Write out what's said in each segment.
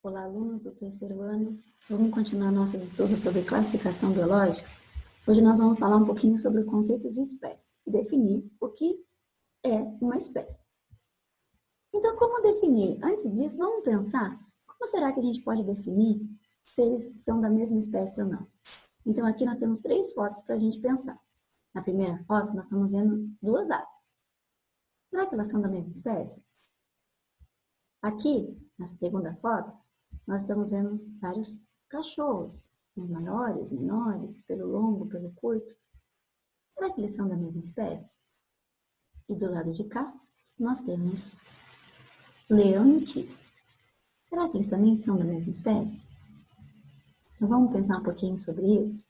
Olá, alunos do terceiro ano. Vamos continuar nossos estudos sobre classificação biológica. Hoje nós vamos falar um pouquinho sobre o conceito de espécie e definir o que é uma espécie. Então, como definir? Antes disso, vamos pensar como será que a gente pode definir se eles são da mesma espécie ou não. Então, aqui nós temos 3 fotos para a gente pensar. Na primeira foto, nós estamos vendo 2 aves. Será que elas são da mesma espécie? Aqui, nessa segunda foto, nós estamos vendo vários cachorros, maiores, menores, pelo longo, pelo curto. Será que eles são da mesma espécie? E do lado de cá, nós temos leão e o tigre. Será que eles também são da mesma espécie? Então vamos pensar um pouquinho sobre isso?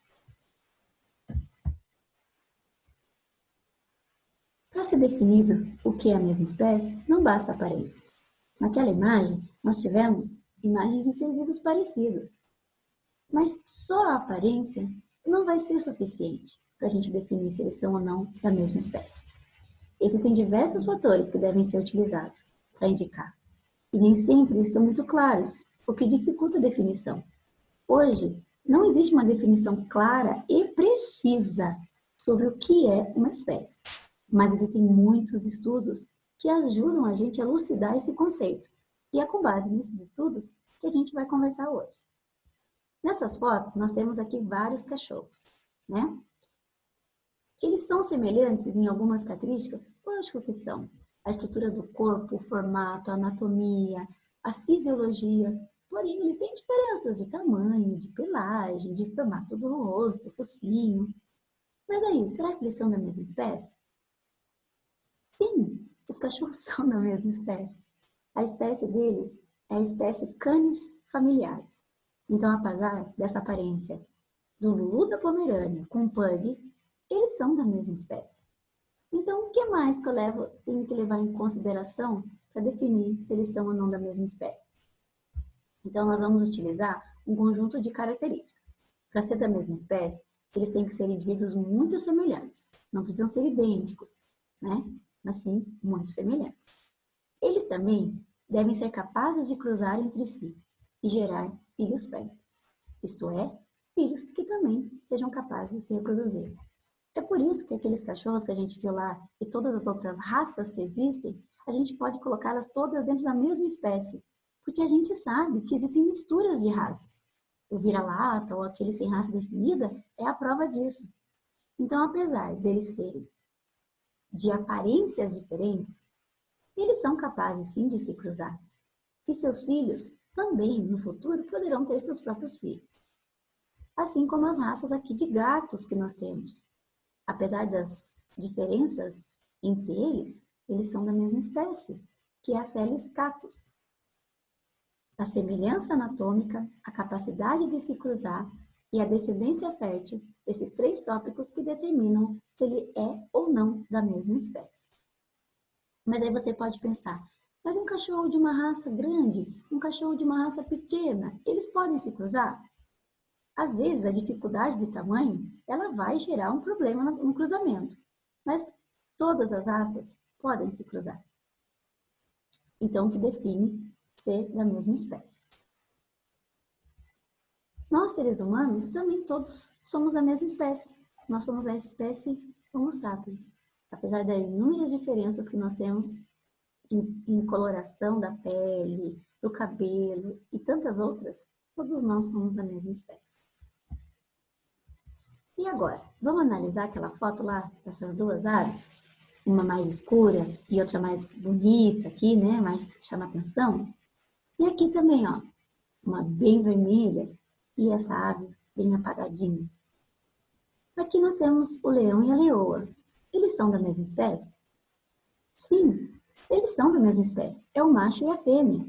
Para ser definido o que é a mesma espécie, não basta a aparência. Naquela imagem, nós tivemos imagens de seres vivos parecidos. Mas só a aparência não vai ser suficiente para a gente definir se eles são ou não da mesma espécie. Existem diversos fatores que devem ser utilizados para indicar, e nem sempre eles são muito claros, o que dificulta a definição. Hoje, não existe uma definição clara e precisa sobre o que é uma espécie, mas existem muitos estudos que ajudam a gente a elucidar esse conceito, e é com base nesses estudos que a gente vai conversar hoje. Nessas fotos, nós temos aqui vários cachorros, né? Eles são semelhantes em algumas características? Lógico que são. A estrutura do corpo, o formato, a anatomia, a fisiologia. Porém, eles têm diferenças de tamanho, de pelagem, de formato do rosto, focinho. Mas aí, será que eles são da mesma espécie? Sim, os cachorros são da mesma espécie. A espécie deles é a espécie Canis familiaris. Então, apesar dessa aparência do Lulu da Pomerânia com o Pug, eles são da mesma espécie. Então, o que mais que tenho que levar em consideração para definir se eles são ou não da mesma espécie? Então, nós vamos utilizar um conjunto de características. Para ser da mesma espécie, eles têm que ser indivíduos muito semelhantes. Não precisam ser idênticos, né? Mas sim, muito semelhantes. Eles também devem ser capazes de cruzar entre si e gerar filhos férteis, isto é, filhos que também sejam capazes de se reproduzir. É por isso que aqueles cachorros que a gente viu lá e todas as outras raças que existem, a gente pode colocá-las todas dentro da mesma espécie, porque a gente sabe que existem misturas de raças. O vira-lata ou aquele sem raça definida é a prova disso. Então, apesar deles serem de aparências diferentes, eles são capazes sim de se cruzar. E seus filhos também, no futuro, poderão ter seus próprios filhos. Assim como as raças aqui de gatos que nós temos. Apesar das diferenças entre eles, eles são da mesma espécie, que é a Felis catus. A semelhança anatômica, a capacidade de se cruzar e a descendência fértil, esses 3 tópicos que determinam se ele é ou não da mesma espécie. Mas aí você pode pensar, mas um cachorro de uma raça grande, um cachorro de uma raça pequena, eles podem se cruzar? Às vezes, a dificuldade de tamanho, ela vai gerar um problema no cruzamento. Mas todas as raças podem se cruzar. Então, o que define ser da mesma espécie. Nós, seres humanos, também todos somos da mesma espécie. Nós somos a espécie Homo sapiens. Apesar das inúmeras diferenças que nós temos em coloração da pele, do cabelo e tantas outras, todos nós somos da mesma espécie. E agora, vamos analisar aquela foto lá dessas 2 aves? Uma mais escura e outra mais bonita aqui, né? Mais chama atenção. E aqui também, ó, uma bem vermelha e essa ave bem apagadinha. Aqui nós temos o leão e a leoa. Eles são da mesma espécie? Sim, eles são da mesma espécie. É o macho e a fêmea.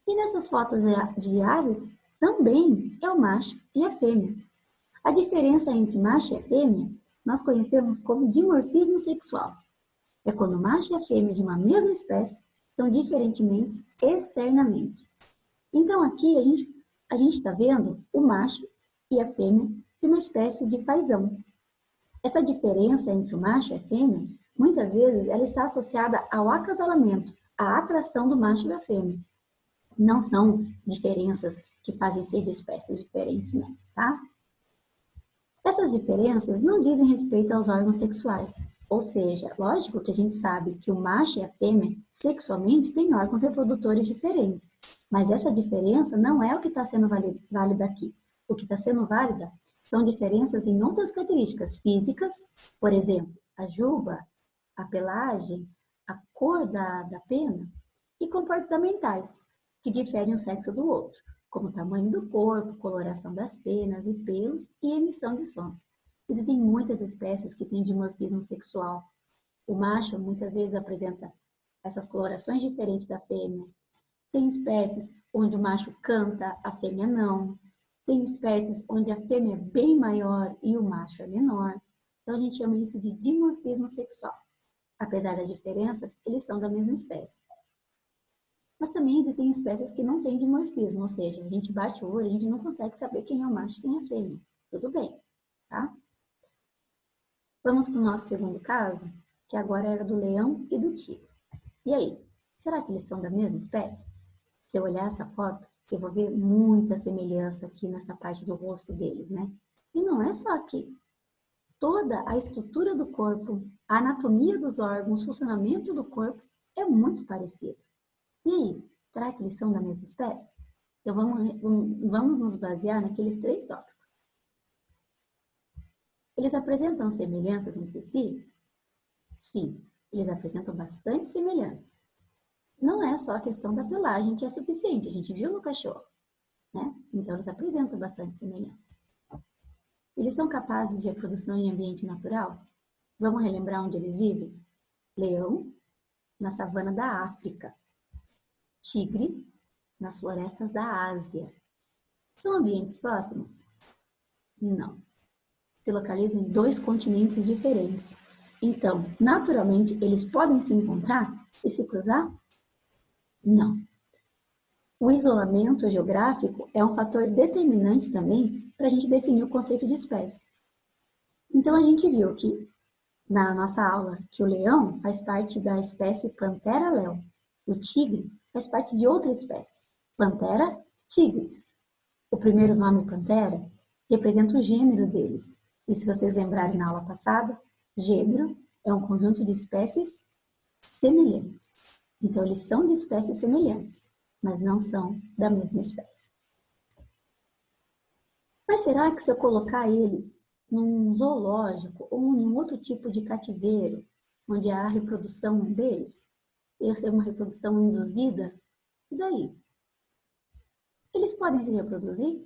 E nessas fotos de aves, também é o macho e a fêmea. A diferença entre macho e a fêmea, nós conhecemos como dimorfismo sexual. É quando o macho e a fêmea de uma mesma espécie são diferentemente externamente. Então aqui a gente está vendo o macho e a fêmea de uma espécie de fazão. Essa diferença entre o macho e a fêmea, muitas vezes, ela está associada ao acasalamento, à atração do macho e da fêmea. Não são diferenças que fazem ser de espécies diferentes, não, tá? Essas diferenças não dizem respeito aos órgãos sexuais. Ou seja, lógico que a gente sabe que o macho e a fêmea, sexualmente, têm órgãos reprodutores diferentes. Mas essa diferença não é o que está sendo válida aqui. O que está sendo válida são diferenças em outras características físicas, por exemplo, a juba, a pelagem, a cor da pena, e comportamentais, que diferem o sexo do outro, como o tamanho do corpo, coloração das penas e pelos e emissão de sons. Existem muitas espécies que têm dimorfismo sexual. O macho muitas vezes apresenta essas colorações diferentes da fêmea. Tem espécies onde o macho canta, a fêmea não. Tem espécies onde a fêmea é bem maior e o macho é menor. Então a gente chama isso de dimorfismo sexual. Apesar das diferenças, eles são da mesma espécie. Mas também existem espécies que não têm dimorfismo, ou seja, a gente bate o olho e a gente não consegue saber quem é o macho e quem é a fêmea. Tudo bem, tá? Vamos para o nosso segundo caso, que agora era do leão e do tigre. E aí, será que eles são da mesma espécie? Se eu olhar essa foto, eu vou ver muita semelhança aqui nessa parte do rosto deles, né? E não é só aqui. Toda a estrutura do corpo, a anatomia dos órgãos, o funcionamento do corpo é muito parecido. E aí, será que eles são da mesma espécie? Então vamos nos basear naqueles 3 tópicos. Eles apresentam semelhanças entre si? Sim, eles apresentam bastante semelhanças. Não é só a questão da pelagem que é suficiente, a gente viu no cachorro, né? Então eles apresentam bastante semelhança. Eles são capazes de reprodução em ambiente natural? Vamos relembrar onde eles vivem? Leão, na savana da África. Tigre, nas florestas da Ásia. São ambientes próximos? Não. Se localizam em 2 continentes diferentes. Então, naturalmente, eles podem se encontrar e se cruzar? Não. O isolamento geográfico é um fator determinante também para a gente definir o conceito de espécie. Então, a gente viu que, na nossa aula, que o leão faz parte da espécie Panthera leo. O tigre faz parte de outra espécie, Panthera tigris. O primeiro nome, Panthera, representa o gênero deles. E se vocês lembrarem na aula passada, gênero é um conjunto de espécies semelhantes. Então, eles são de espécies semelhantes, mas não são da mesma espécie. Mas será que se eu colocar eles num zoológico ou em outro tipo de cativeiro, onde há a reprodução deles, essa é uma reprodução induzida, e daí? Eles podem se reproduzir?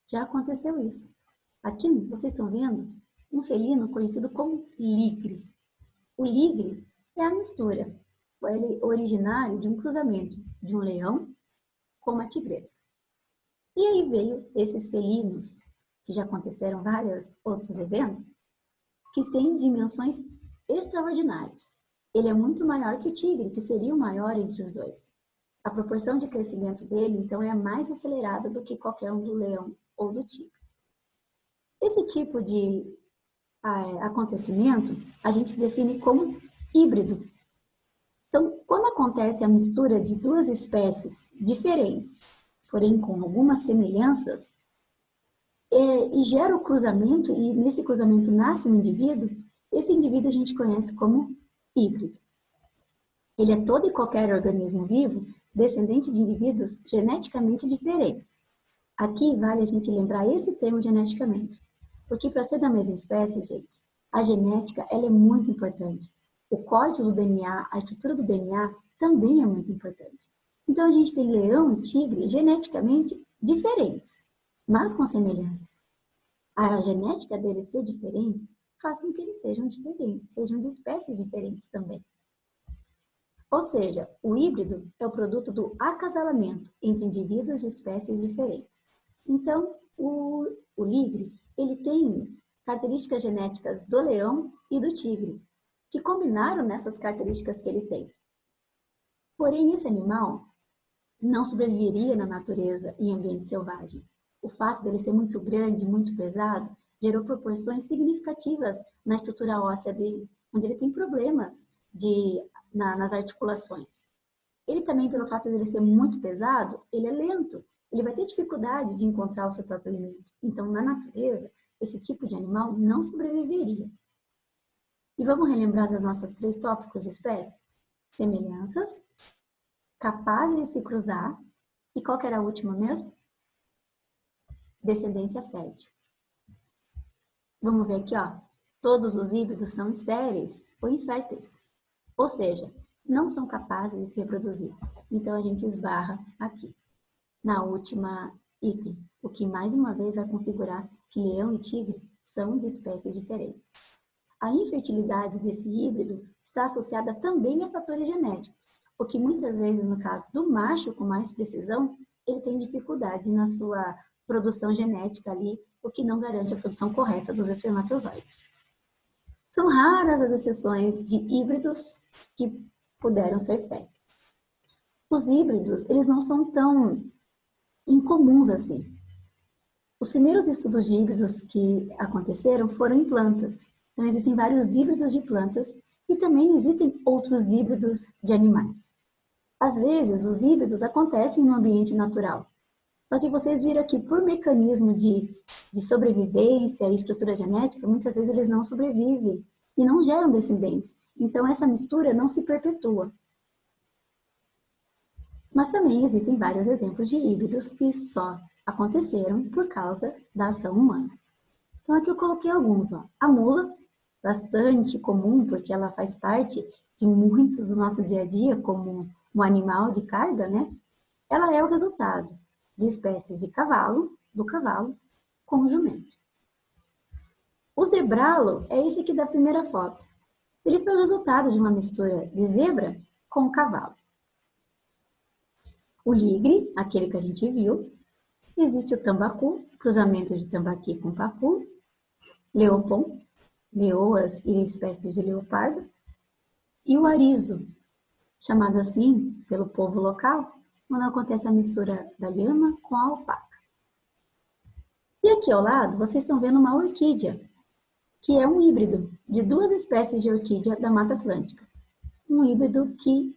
Já aconteceu isso. Aqui vocês estão vendo um felino conhecido como ligre. O ligre é a mistura, ele é originário de um cruzamento de um leão com uma tigresa. E aí veio esses felinos, que já aconteceram vários outros eventos, que têm dimensões extraordinárias. Ele é muito maior que o tigre, que seria o maior entre os dois. A proporção de crescimento dele, então, é mais acelerada do que qualquer um do leão ou do tigre. Esse tipo de acontecimento a gente define como híbrido. Então, quando acontece a mistura de 2 espécies diferentes, porém com algumas semelhanças, e gera o cruzamento, e nesse cruzamento nasce um indivíduo, esse indivíduo a gente conhece como híbrido. Ele é todo e qualquer organismo vivo descendente de indivíduos geneticamente diferentes. Aqui vale a gente lembrar esse termo geneticamente, porque para ser da mesma espécie, gente, a genética ela é muito importante. O código do DNA, a estrutura do DNA também é muito importante. Então a gente tem leão e tigre geneticamente diferentes, mas com semelhanças. A genética deles ser diferentes faz com que eles sejam diferentes, sejam de espécies diferentes também. Ou seja, o híbrido é o produto do acasalamento entre indivíduos de espécies diferentes. Então, o ligre, ele tem características genéticas do leão e do tigre, que combinaram nessas características que ele tem. Porém, esse animal não sobreviveria na natureza em ambiente selvagem. O fato dele ser muito grande, muito pesado, gerou proporções significativas na estrutura óssea dele, onde ele tem problemas nas articulações. Ele também, pelo fato de ele ser muito pesado, ele é lento. Ele vai ter dificuldade de encontrar o seu próprio alimento. Então, na natureza, esse tipo de animal não sobreviveria. E vamos relembrar das nossas 3 tópicos de espécie? Semelhanças, capazes de se cruzar, e qual que era a última mesmo? Descendência fértil. Vamos ver aqui, ó. Todos os híbridos são estéreis ou inférteis. Ou seja, não são capazes de se reproduzir. Então, a gente esbarra aqui, na última item, o que mais uma vez vai configurar que leão e tigre são de espécies diferentes. A infertilidade desse híbrido está associada também a fatores genéticos, o que muitas vezes, no caso do macho com mais precisão, ele tem dificuldade na sua produção genética ali, o que não garante a produção correta dos espermatozoides. São raras as exceções de híbridos que puderam ser férteis. Os híbridos, eles não são tão incomuns assim. Os primeiros estudos de híbridos que aconteceram foram em plantas. Então, existem vários híbridos de plantas e também existem outros híbridos de animais. Às vezes, os híbridos acontecem no ambiente natural. Só que vocês viram aqui, por mecanismo de sobrevivência e estrutura genética, muitas vezes eles não sobrevivem e não geram descendentes. Então, essa mistura não se perpetua. Mas também existem vários exemplos de híbridos que só aconteceram por causa da ação humana. Então, aqui eu coloquei alguns. Ó. A mula, bastante comum, porque ela faz parte de muitos do nosso dia a dia, como um animal de carga, né? Ela é o resultado de espécies de cavalo, do cavalo, com o jumento. O zebralo é esse aqui da primeira foto. Ele foi o resultado de uma mistura de zebra com cavalo. O ligre, aquele que a gente viu. Existe o tambacu, cruzamento de tambaqui com pacu. Leopon, leoas e espécies de leopardo. E o arizo, chamado assim pelo povo local, quando acontece a mistura da lhama com a alpaca. E aqui ao lado, vocês estão vendo uma orquídea, que é um híbrido de 2 espécies de orquídea da Mata Atlântica. Um híbrido que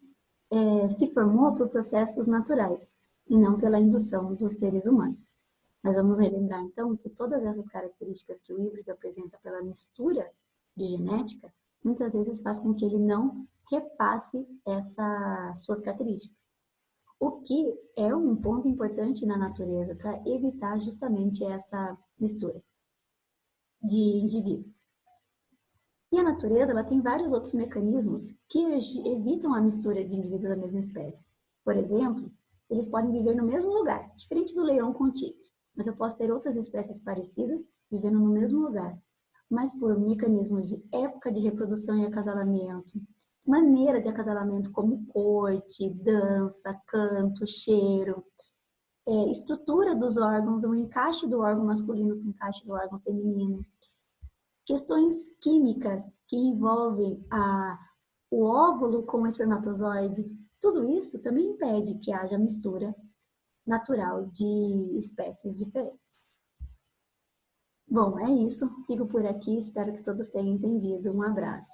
se formou por processos naturais e não pela indução dos seres humanos. Nós vamos relembrar, então, que todas essas características que o híbrido apresenta pela mistura de genética, muitas vezes faz com que ele não repasse essas suas características. O que é um ponto importante na natureza para evitar justamente essa mistura de indivíduos. E a natureza ela tem vários outros mecanismos que evitam a mistura de indivíduos da mesma espécie. Por exemplo, eles podem viver no mesmo lugar, diferente do leão com o tigre. Mas eu posso ter outras espécies parecidas vivendo no mesmo lugar. Mas por mecanismos de época de reprodução e acasalamento, maneira de acasalamento como corte, dança, canto, cheiro, estrutura dos órgãos, o encaixe do órgão masculino com o encaixe do órgão feminino, questões químicas que envolvem o óvulo com o espermatozoide, tudo isso também impede que haja mistura natural de espécies diferentes. Bom, é isso. Fico por aqui. Espero que todos tenham entendido. Um abraço.